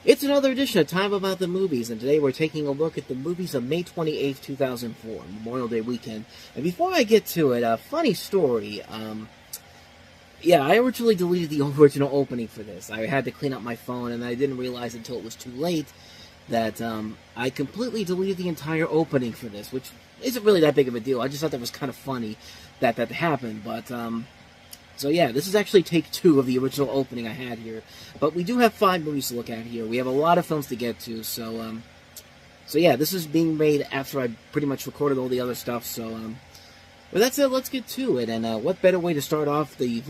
It's another edition of Time About the Movies, and today we're taking a look at the movies of May 28th, 2004, Memorial Day weekend. And before I get to it, a funny story. Yeah, I originally deleted the original opening for this. I had to clean up my phone, and I didn't realize until it was too late that I completely deleted the entire opening for this, which isn't really that big of a deal. I just thought that was kind of funny that that happened, but so yeah, this is actually take 2 of the original opening I had here. But we do have 5 movies to look at here. We have a lot of films to get to, so yeah, this is being made after I pretty much recorded all the other stuff, so well, that's it, let's get to it. And what better way to start off the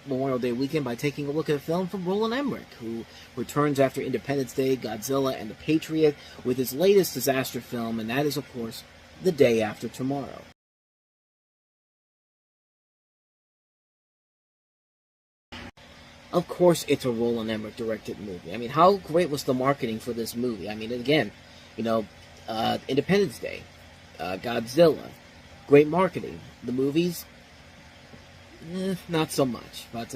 Memorial Day weekend by taking a look at a film from Roland Emmerich, who returns after Independence Day, Godzilla, and The Patriot with his latest disaster film, and that is, of course, The Day After Tomorrow. Of course, it's a Roland Emmerich directed movie. I mean, how great was the marketing for this movie? I mean, again, you know, Independence Day, Godzilla, great marketing. The movies, not so much. But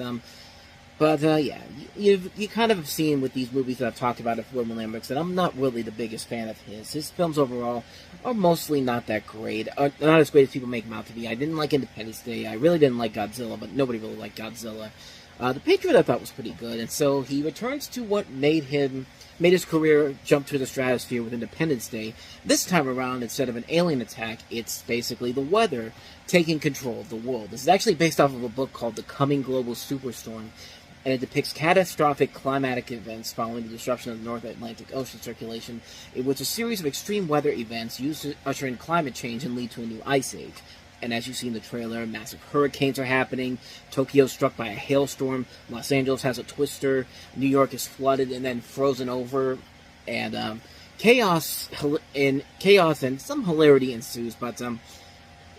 yeah, you kind of have seen with these movies that I've talked about of Roland Emmerich that I'm not really the biggest fan of his. His films overall are mostly not that great, not as great as people make them out to be. I didn't like Independence Day. I really didn't like Godzilla, but nobody really liked Godzilla. The Patriot I thought was pretty good, and so he returns to what made his career jump to the stratosphere with Independence Day. This time around, instead of an alien attack, it's basically the weather taking control of the world. This is actually based off of a book called The Coming Global Superstorm, and it depicts catastrophic climatic events following the disruption of the North Atlantic Ocean circulation, in which a series of extreme weather events used to usher in climate change and lead to a new ice age. And as you see in the trailer, massive hurricanes are happening. Tokyo is struck by a hailstorm. Los Angeles has a twister. New York is flooded and then frozen over. And chaos and some hilarity ensues. But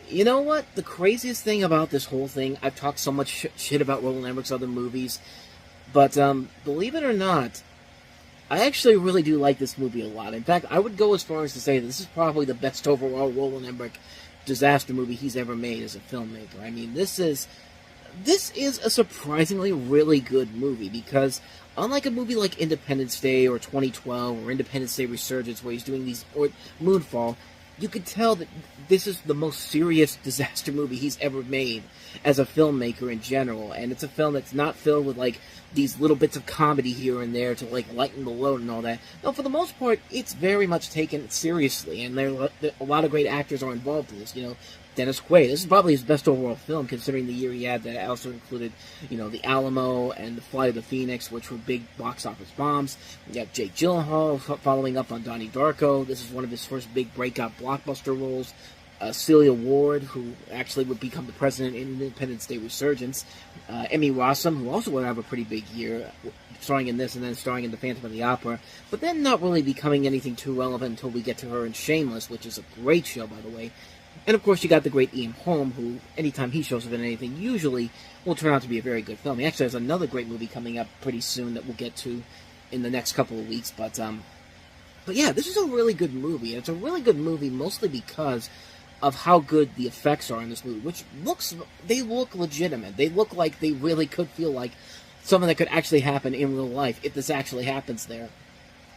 you know what? The craziest thing about this whole thing, I've talked so much shit about Roland Emmerich's other movies, but believe it or not, I actually really do like this movie a lot. In fact, I would go as far as to say that this is probably the best overall Roland Emmerich disaster movie he's ever made as a filmmaker. I mean, this is a surprisingly really good movie, because unlike a movie like Independence Day or 2012 or Independence Day Resurgence, where he's doing these, or Moonfall, you could tell that this is the most serious disaster movie he's ever made as a filmmaker in general, and it's a film that's not filled with like these little bits of comedy here and there to like lighten the load and all that. No, for the most part, it's very much taken seriously, and a lot of great actors are involved in this. You know, Dennis Quaid. This is probably his best overall film, considering the year he had that also included, you know, The Alamo and The Flight of the Phoenix, which were big box office bombs. You have Jake Gyllenhaal following up on Donnie Darko. This is one of his first big breakout blockbuster roles. Celia Ward, who actually would become the president in Independence Day Resurgence. Emmy Rossum, who also would have a pretty big year, starring in this and then starring in The Phantom of the Opera, but then not really becoming anything too relevant until we get to her in Shameless, which is a great show, by the way. And of course, you got the great Ian Holm, who, anytime he shows up in anything, usually will turn out to be a very good film. He actually has another great movie coming up pretty soon that we'll get to in the next couple of weeks, but yeah, this is a really good movie, and it's a really good movie mostly because of how good the effects are in this movie, which they look legitimate. They look like they really could feel like something that could actually happen in real life if this actually happens there.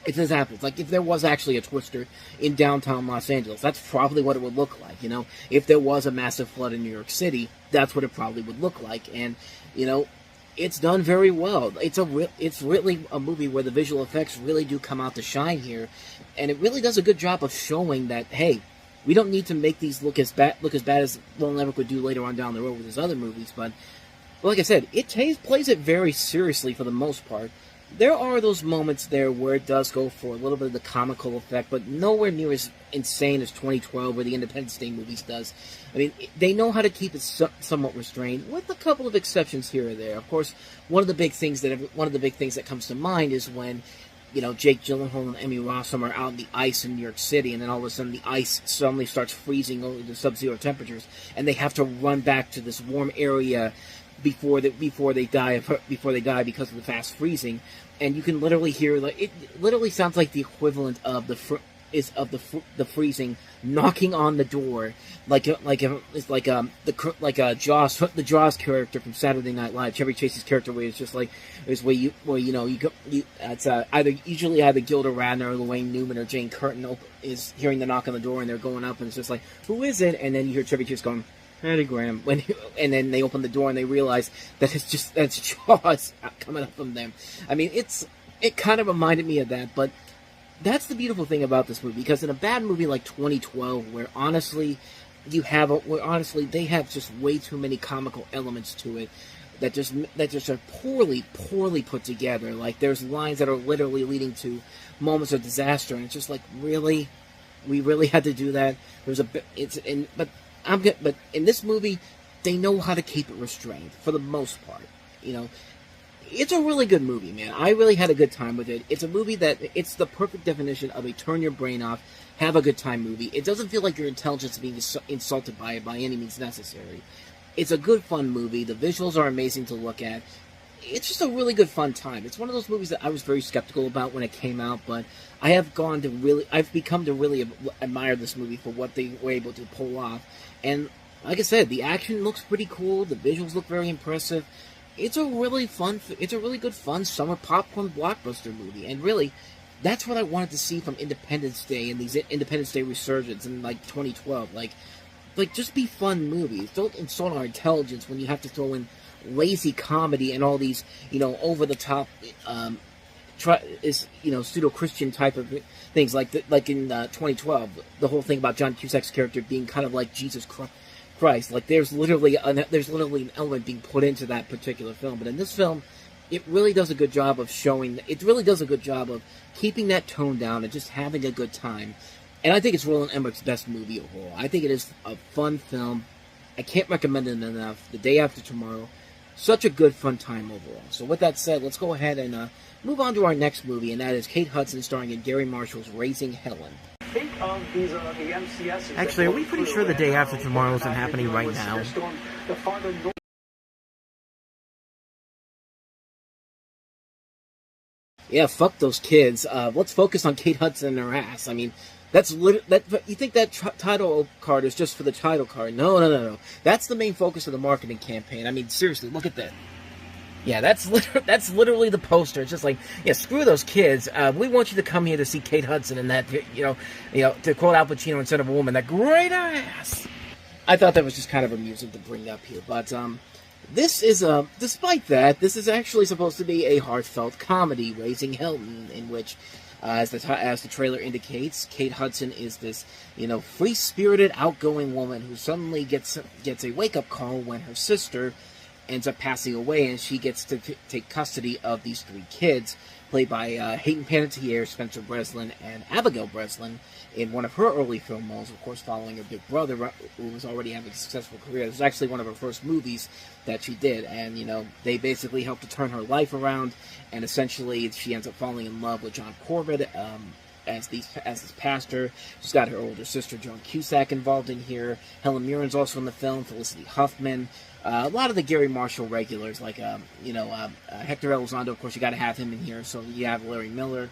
If this happens, like if there was actually a twister in downtown Los Angeles, that's probably what it would look like, you know? If there was a massive flood in New York City, that's what it probably would look like, and, you know, it's done very well. It's really a movie where the visual effects really do come out to shine here, and it really does a good job of showing that, hey, we don't need to make these look as bad as Roland Emmerich would do later on down the road with his other movies, but like I said, it plays it very seriously for the most part. There are those moments there where it does go for a little bit of the comical effect, but nowhere near as insane as 2012 or the Independence Day movies does. I mean, they know how to keep it somewhat restrained, with a couple of exceptions here or there. Of course, one of the big things that comes to mind is when, you know, Jake Gyllenhaal and Emmy Rossum are out in the ice in New York City, and then all of a sudden the ice suddenly starts freezing over to sub-zero temperatures, and they have to run back to this warm area before they die because of the fast freezing. And you can literally hear, like, it literally sounds like the equivalent of is of the freezing knocking on the door, like the Jaws character from Saturday Night Live, Chevy Chase's character, where it's just like is where it's usually either Gilda Radner or Lorraine Newman or Jane Curtin is hearing the knock on the door, and they're going up, and it's just like, who is it? And then you hear Chevy Chase going, Eddie Graham, and then they open the door and they realize that that's Jaws coming up from them. I mean, it kind of reminded me of that, but that's the beautiful thing about this movie, because in a bad movie like 2012, where honestly they have just way too many comical elements to it that just are poorly put together. Like, there's lines that are literally leading to moments of disaster, and it's just like, really, we really had to do that. But in this movie, they know how to keep it restrained for the most part. It's a really good movie, man. I really had a good time with it. It's a movie it's the perfect definition of a turn your brain off, have a good time movie. It doesn't feel like your intelligence is being insulted by it by any means necessary. It's a good, fun movie. The visuals are amazing to look at. It's just a really good, fun time. It's one of those movies that I was very skeptical about when it came out, but I've become to really admire this movie for what they were able to pull off. And like I said, the action looks pretty cool. The visuals look very impressive. It's a really good, fun summer popcorn blockbuster movie, and really, that's what I wanted to see from Independence Day and these Independence Day resurgence in like 2012. Like just be fun movies. Don't insult our intelligence when you have to throw in lazy comedy and all these, over the top, pseudo-Christian type of things. Like in 2012, the whole thing about John Cusack's character being kind of like Jesus Christ. Like, there's literally an element being put into that particular film. But in this film, it really does a good job of keeping that tone down and just having a good time. And I think it's Roland Emmerich's best movie overall. I think it is a fun film. I can't recommend it enough. The Day After Tomorrow. Such a good, fun time overall. So with that said, let's go ahead and move on to our next movie, and that is Kate Hudson starring in Gary Marshall's Raising Helen. Actually, are we pretty sure The Day After Tomorrow isn't happening right now? Yeah, fuck those kids. Let's focus on Kate Hudson and her ass. I mean, you think that title card is just for the title card? No. That's the main focus of the marketing campaign. I mean, seriously, look at that. Yeah, that's literally the poster. It's just like, yeah, screw those kids. We want you to come here to see Kate Hudson and that, to quote Al Pacino instead of a woman, that great ass. I thought that was just kind of amusing to bring up here, but this is despite that, this is actually supposed to be a heartfelt comedy, Raising Helen, in which, as the trailer indicates, Kate Hudson is this, free-spirited, outgoing woman who suddenly gets a wake-up call when her sister ends up passing away, and she gets to take custody of these 3 kids, played by Hayden Panettiere, Spencer Breslin, and Abigail Breslin, in one of her early film roles, of course, following her big brother, who was already having a successful career. It was actually one of her first movies that she did, and, they basically helped to turn her life around, and essentially she ends up falling in love with John Corbett, as this pastor. She's got her older sister, Joan Cusack, involved in here. Helen Mirren's also in the film, Felicity Huffman. A lot of the Gary Marshall regulars, like, Hector Elizondo, of course, you got to have him in here, so you have Larry Miller.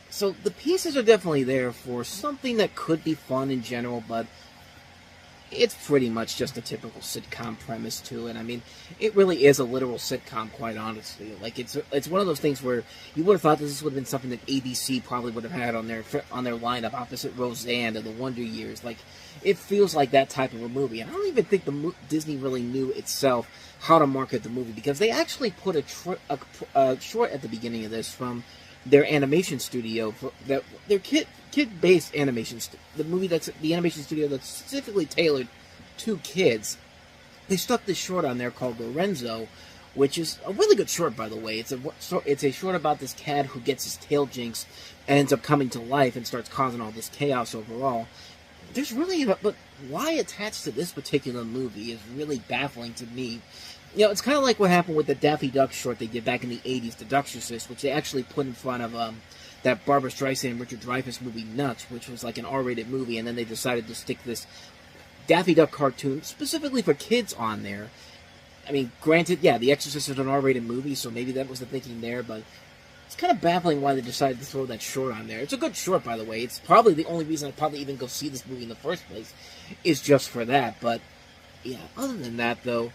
So the pieces are definitely there for something that could be fun in general, but it's pretty much just a typical sitcom premise to it. I mean, it really is a literal sitcom, quite honestly. Like, it's one of those things where you would have thought this would have been something that ABC probably would have had on their lineup opposite Roseanne or The Wonder Years. Like, it feels like that type of a movie. And I don't even think Disney really knew itself how to market the movie, because they actually put a short at the beginning of this from their animation studio, their kid-based animation, the animation studio that's specifically tailored to kids. They stuck this short on there called Lorenzo, which is a really good short, by the way. It's a short about this cat who gets his tail jinxed and ends up coming to life and starts causing all this chaos overall. But why attached to this particular movie is really baffling to me. It's kind of like what happened with the Daffy Duck short they did back in the 80s, The Duckstercist, which they actually put in front of that Barbra Streisand and Richard Dreyfuss movie Nuts, which was like an R-rated movie, and then they decided to stick this Daffy Duck cartoon specifically for kids on there. I mean, granted, yeah, The Exorcist is an R-rated movie, so maybe that was the thinking there, but it's kind of baffling why they decided to throw that short on there. It's a good short, by the way. It's probably the only reason I'd probably even go see this movie in the first place, is just for that. But, yeah, other than that, though,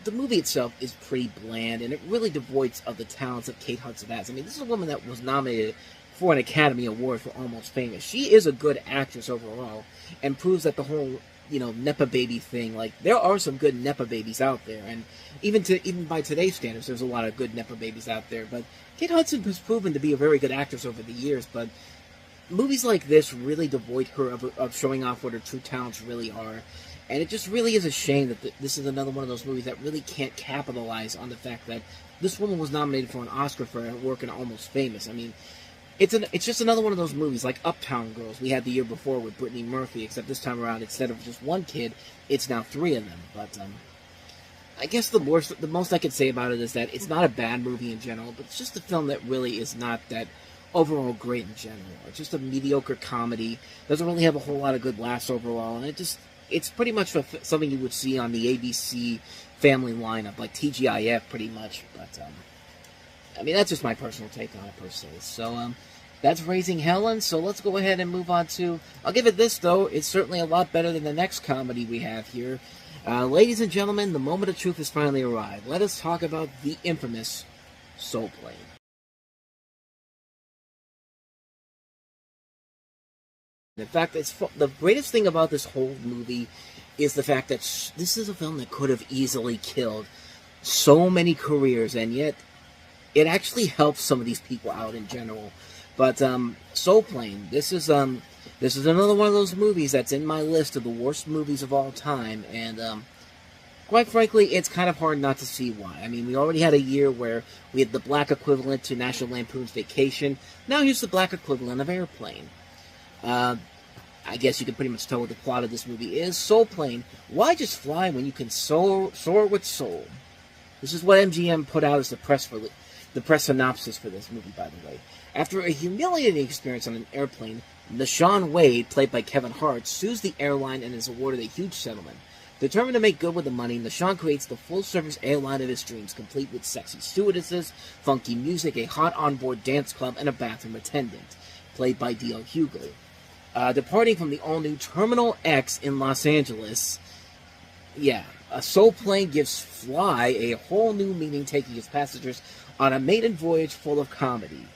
the movie itself is pretty bland, and it really devoids of the talents that Kate Hudson has. I mean, this is a woman that was nominated for an Academy Award for Almost Famous. She is a good actress overall, and proves that the whole, Nepa baby thing, like, there are some good Nepa babies out there, and even by today's standards, there's a lot of good Nepa babies out there, but Kate Hudson has proven to be a very good actress over the years, but movies like this really devoid her of showing off what her true talents really are. And it just really is a shame that this is another one of those movies that really can't capitalize on the fact that this woman was nominated for an Oscar for her work in Almost Famous. I mean, it's just another one of those movies like Uptown Girls we had the year before with Brittany Murphy, except this time around, instead of just one kid, it's now 3 of them. But I guess the most I could say about it is that it's not a bad movie in general, but it's just a film that really is not that overall great in general. It's just a mediocre comedy. Doesn't really have a whole lot of good laughs overall, and it's pretty much something you would see on the ABC family lineup, like TGIF, pretty much. But I mean, that's just my personal take on it per se. So that's Raising Helen. So let's go ahead and move on to. I'll give it this though. It's certainly a lot better than the next comedy we have here. Ladies and gentlemen, the moment of truth has finally arrived. Let us talk about the infamous Soul Plane. In fact, the greatest thing about this whole movie is the fact that this is a film that could have easily killed so many careers, and yet it actually helps some of these people out in general. But Soul Plane, this is another one of those movies that's in my list of the worst movies of all time, and quite frankly, it's kind of hard not to see why. I mean, we already had a year where we had the black equivalent to National Lampoon's Vacation. Now here's the black equivalent of Airplane. I guess you can pretty much tell what the plot of this movie is. Soul Plane. Why just fly when you can soar with soul? This is what MGM put out as the press synopsis for this movie, by the way. After a humiliating experience on an airplane, Nashawn Wade, played by Kevin Hart, sues the airline and is awarded a huge settlement. Determined to make good with the money, Nashawn creates the full-service airline of his dreams, complete with sexy stewardesses, funky music, a hot onboard dance club, and a bathroom attendant, played by D.L. Hughley. Departing from the all-new Terminal X in Los Angeles, a Soul Plane gives fly a whole new meaning, taking its passengers on a maiden voyage full of comedy.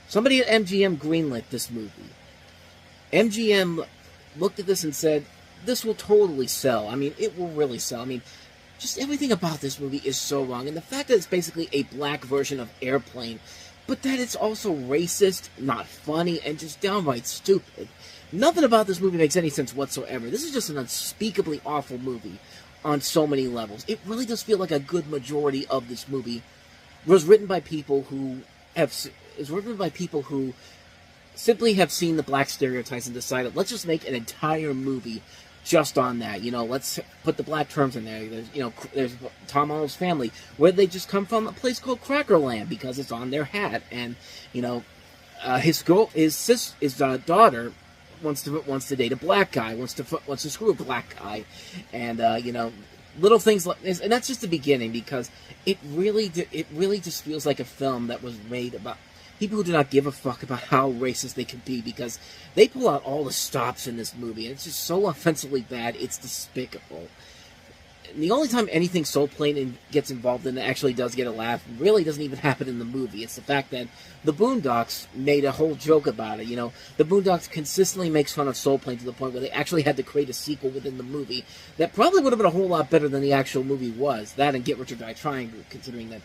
Somebody at MGM greenlit this movie. MGM looked at this and said, this will totally sell. I mean, it will really sell. I mean, just everything about this movie is so wrong. And the fact that it's basically a black version of Airplane, but that it's also racist, not funny, and just downright stupid. Nothing about this movie makes any sense whatsoever. This is just an unspeakably awful movie on so many levels. It really does feel like a good majority of this movie was written by people who simply have seen the black stereotypes and decided, let's just make an entire movie just on that. Let's put the black terms in there. There's Tom Arnold's Family, where they just come from a place called Crackerland because it's on their hat, and his daughter wants to date a black guy, wants to screw a black guy, and little things like this, and that's just the beginning, because it really just feels like a film that was made about people who do not give a fuck about how racist they can be, because they pull out all the stops in this movie, and it's just so offensively bad, it's despicable. And the only time anything Soul Plane gets involved in that actually does get a laugh really doesn't even happen in the movie. It's the fact that the Boondocks made a whole joke about it. The Boondocks consistently makes fun of Soul Plane to the point where they actually had to create a sequel within the movie that probably would have been a whole lot better than the actual movie was. That and Get Rich or Die Trying, considering that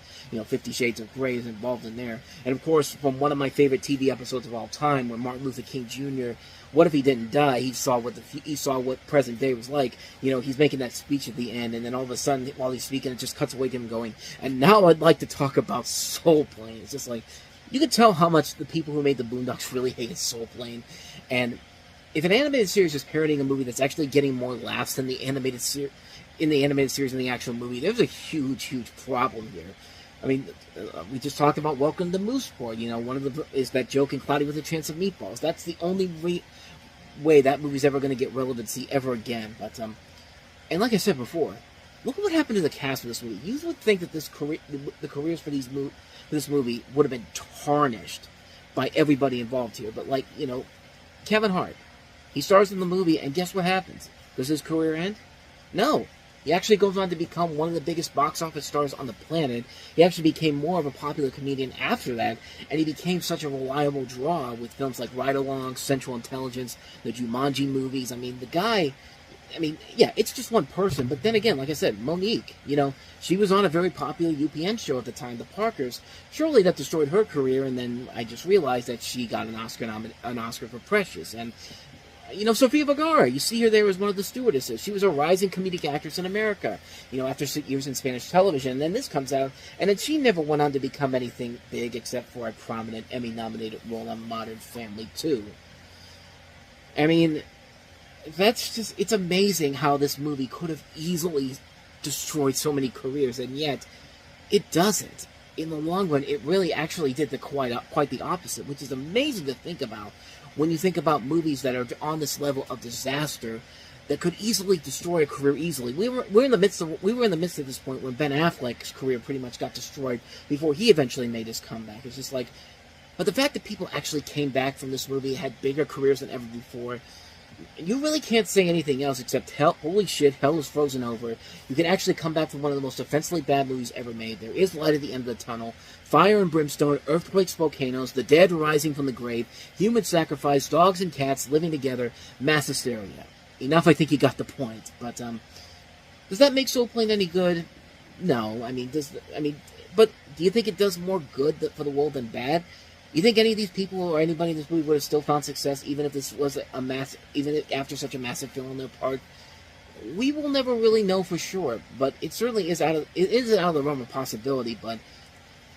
50 Shades of Grey is involved in there. And of course, from one of my favorite TV episodes of all time, where Martin Luther King Jr. What if he didn't die? He saw what present day was like. He's making that speech at the end, and then all of a sudden, while he's speaking, it just cuts away to him going, and now I'd like to talk about Soul Plane. It's just like, you could tell how much the people who made the Boondocks really hated Soul Plane. And if an animated series is parodying a movie that's actually getting more laughs than the animated series in the actual movie, there's a huge, huge problem here. I mean, we just talked about Welcome to Mooseport. One of the is that joke in Cloudy with a Chance of Meatballs. That's the only way that movie's ever going to get relevancy ever again. But and like I said before, Look at what happened to the cast of this movie. You would think that the careers for this movie would have been tarnished by everybody involved here. But like, Kevin Hart, he stars in the movie, and guess what happens? Does his career end? No. He actually goes on to become one of the biggest box office stars on the planet. He actually became more of a popular comedian after that, and he became such a reliable draw with films like Ride Along, Central Intelligence, the Jumanji movies. I mean, the guy, yeah, it's just one person, but then again, like I said, Monique, she was on a very popular UPN show at the time, The Parkers. Surely that destroyed her career, and then I just realized that she got an Oscar for Precious, and Sofia Vergara, you see her there as one of the stewardesses. She was a rising comedic actress in America, after 6 years in Spanish television. And then this comes out, and then she never went on to become anything big except for a prominent Emmy-nominated role on Modern Family 2. I mean, it's amazing how this movie could have easily destroyed so many careers, and yet it doesn't. In the long run, it really actually did quite the opposite, which is amazing to think about. When you think about movies that are on this level of disaster that could easily destroy a career easily. We were in the midst of this point when Ben Affleck's career pretty much got destroyed before he eventually made his comeback. It's just like, but the fact that people actually came back from this movie, had bigger careers than ever before, you really can't say anything else except holy shit, hell is frozen over. You can actually come back from one of the most offensively bad movies ever made. There is light at the end of the tunnel. Fire and brimstone, earthquakes, volcanoes, the dead rising from the grave, human sacrifice, dogs and cats living together, mass hysteria. Enough, I think you got the point. But, does that make Soul Plane any good? No. But do you think it does more good for the world than bad? You think any of these people or anybody in this movie would have still found success even if this was even after such a massive failure on their part? We will never really know for sure, but it certainly is out of the realm of possibility. But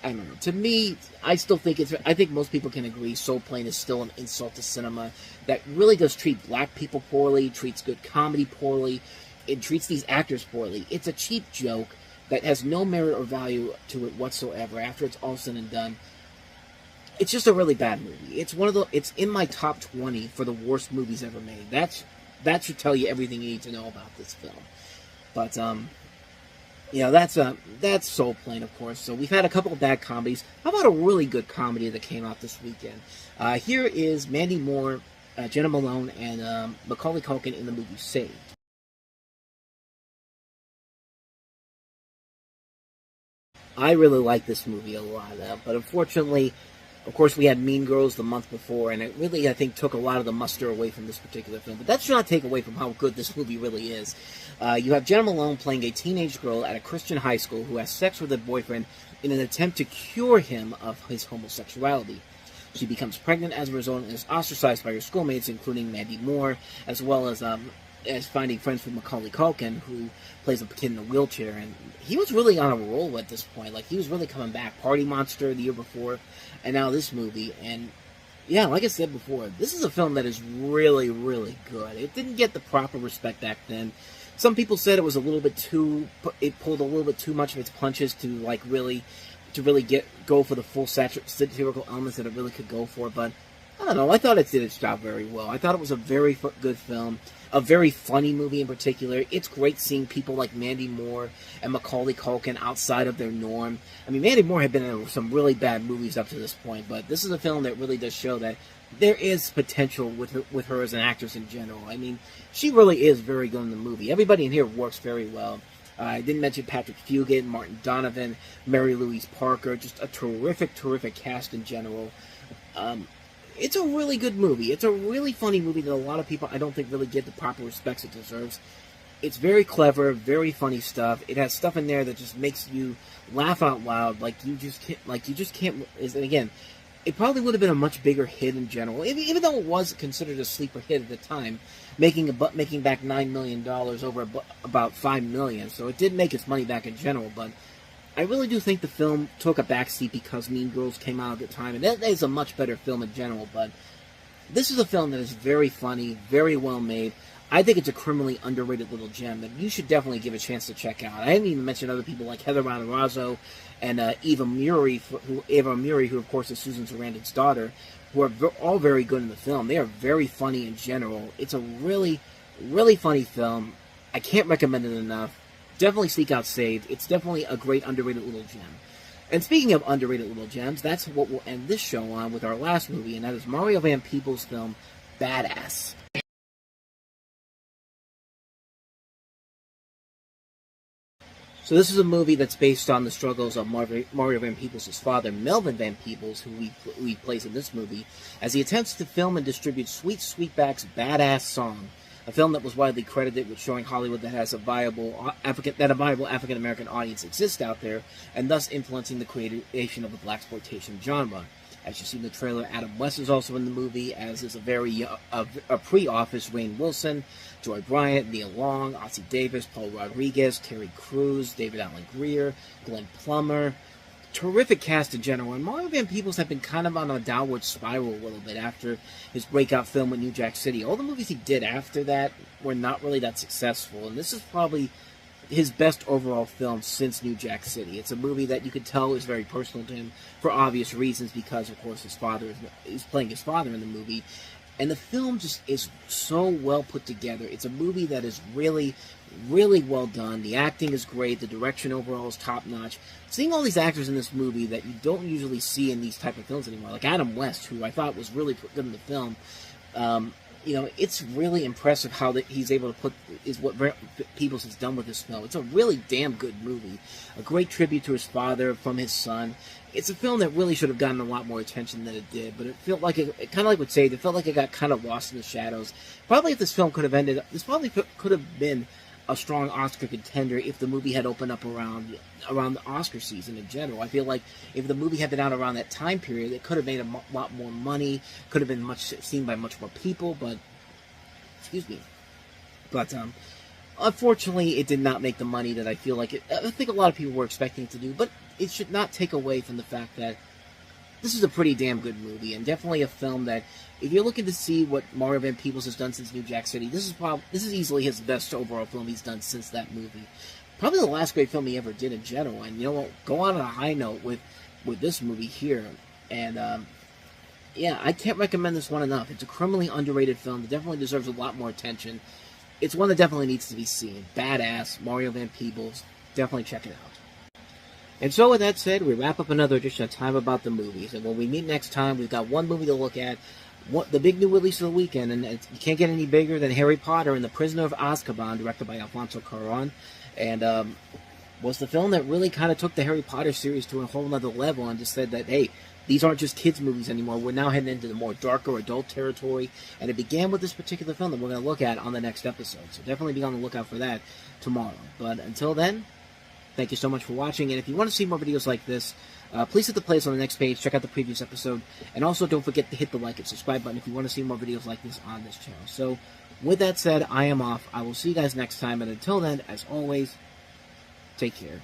I don't know. To me, I still think I think most people can agree Soul Plane is still an insult to cinema that really does treat black people poorly, treats good comedy poorly, it treats these actors poorly. It's a cheap joke that has no merit or value to it whatsoever. After it's all said and done, it's just a really bad movie. It's in my top 20 for the worst movies ever made. That should tell you everything you need to know about this film. But that's Soul Plane, of course. So we've had a couple of bad comedies. How about a really good comedy that came out this weekend? Here is Mandy Moore, Jenna Malone, and Macaulay Culkin in the movie Saved. I really like this movie a lot, but unfortunately, of course, we had Mean Girls the month before, and it really, I think, took a lot of the muster away from this particular film. But that should not take away from how good this movie really is. You have Jenna Malone playing a teenage girl at a Christian high school who has sex with her boyfriend in an attempt to cure him of his homosexuality. She becomes pregnant as a result and is ostracized by her schoolmates, including Mandy Moore, as well as finding friends with Macaulay Culkin, who plays a kid in a wheelchair. And he was really on a roll at this point. Like, he was really coming back. Party Monster the year before, and now this movie. And yeah, like I said before, this is a film that is really, really good. It didn't get the proper respect back then. Some people said it was it pulled a little bit too much of its punches to really go for the full satirical elements that it really could go for. But I don't know, I thought it did its job very well. I thought it was a very good film, a very funny movie in particular. It's great seeing people like Mandy Moore and Macaulay Culkin outside of their norm. I mean, Mandy Moore had been in some really bad movies up to this point, but this is a film that really does show that there is potential with her as an actress in general. I mean, she really is very good in the movie. Everybody in here works very well. I didn't mention Patrick Fugit, Martin Donovan, Mary Louise Parker, just a terrific, terrific cast in general. It's a really good movie. It's a really funny movie that a lot of people, I don't think, really get the proper respects it deserves. It's very clever, very funny stuff. It has stuff in there that just makes you laugh out loud. You just can't. And again, it probably would have been a much bigger hit in general, even though it was considered a sleeper hit at the time, making back $9 million over about $5 million. So it did make its money back in general, but I really do think the film took a backseat because Mean Girls came out at the time, and that is a much better film in general, but this is a film that is very funny, very well made. I think it's a criminally underrated little gem that you should definitely give a chance to check out. I haven't even mentioned other people like Heather Matarazzo and Eva Murray, who of course is Susan Sarandon's daughter, who are all very good in the film. They are very funny in general. It's a really, really funny film. I can't recommend it enough. definitely seek out Saved. It's definitely a great underrated little gem. And speaking of underrated little gems, that's what we'll end this show on with our last movie, and that is Mario Van Peebles' film, Badass. So this is a movie that's based on the struggles of Mario Van Peebles' father, Melvin Van Peebles, who we plays in this movie, as he attempts to film and distribute Sweet Sweetback's Badass Song, a film that was widely credited with showing Hollywood that has a viable African American audience exists out there, and thus influencing the creation of the blaxploitation genre. As you see in the trailer, Adam West is also in the movie, as is a pre-Office Rainn Wilson, Joy Bryant, Neil Long, Ossie Davis, Paul Rodriguez, Terry Crews, David Allen Greer, Glenn Plummer. Terrific cast in general, and Mario Van Peebles had been kind of on a downward spiral a little bit after his breakout film with New Jack City. All the movies he did after that were not really that successful, and this is probably his best overall film since New Jack City. It's a movie that you could tell is very personal to him for obvious reasons, because of course he's playing his father in the movie, and the film just is so well put together. It's a movie that is really, really well done. The acting is great. The direction overall is top notch. Seeing all these actors in this movie that you don't usually see in these type of films anymore, like Adam West, who I thought was really good in the film. It's really impressive how he's able to what Peebles has done with this film. It's a really damn good movie. A great tribute to his father from his son. It's a film that really should have gotten a lot more attention than it did, but it felt like it kind of like what Saved, it felt like it got kind of lost in the shadows. Probably if this film could have could have been a strong Oscar contender if the movie had opened up around the Oscar season in general. I feel like if the movie had been out around that time period, it could have made a lot more money, could have been seen by much more people, but unfortunately, it did not make the money that I think a lot of people were expecting it to do, but it should not take away from the fact that this is a pretty damn good movie, and definitely a film that, if you're looking to see what Mario Van Peebles has done since New Jack City, this is easily his best overall film he's done since that movie. Probably the last great film he ever did in general, and you know what, go on a high note with this movie here, and I can't recommend this one enough. It's a criminally underrated film that definitely deserves a lot more attention. It's one that definitely needs to be seen. Badass, Mario Van Peebles, definitely check it out. And so with that said, we wrap up another edition of Time About the Movies. And when we meet next time, we've got one movie to look at, the big new release of the weekend, and you can't get any bigger than Harry Potter and the Prisoner of Azkaban, directed by Alfonso Cuarón. And was the film that really kind of took the Harry Potter series to a whole nother level and just said that, hey, these aren't just kids' movies anymore. We're now heading into the more darker adult territory. And it began with this particular film that we're going to look at on the next episode. So definitely be on the lookout for that tomorrow. But until then, thank you so much for watching. And if you want to see more videos like this, please hit the playlist on the next page. Check out the previous episode. And also don't forget to hit the like and subscribe button if you want to see more videos like this on this channel. So with that said, I am off. I will see you guys next time. And until then, as always, take care.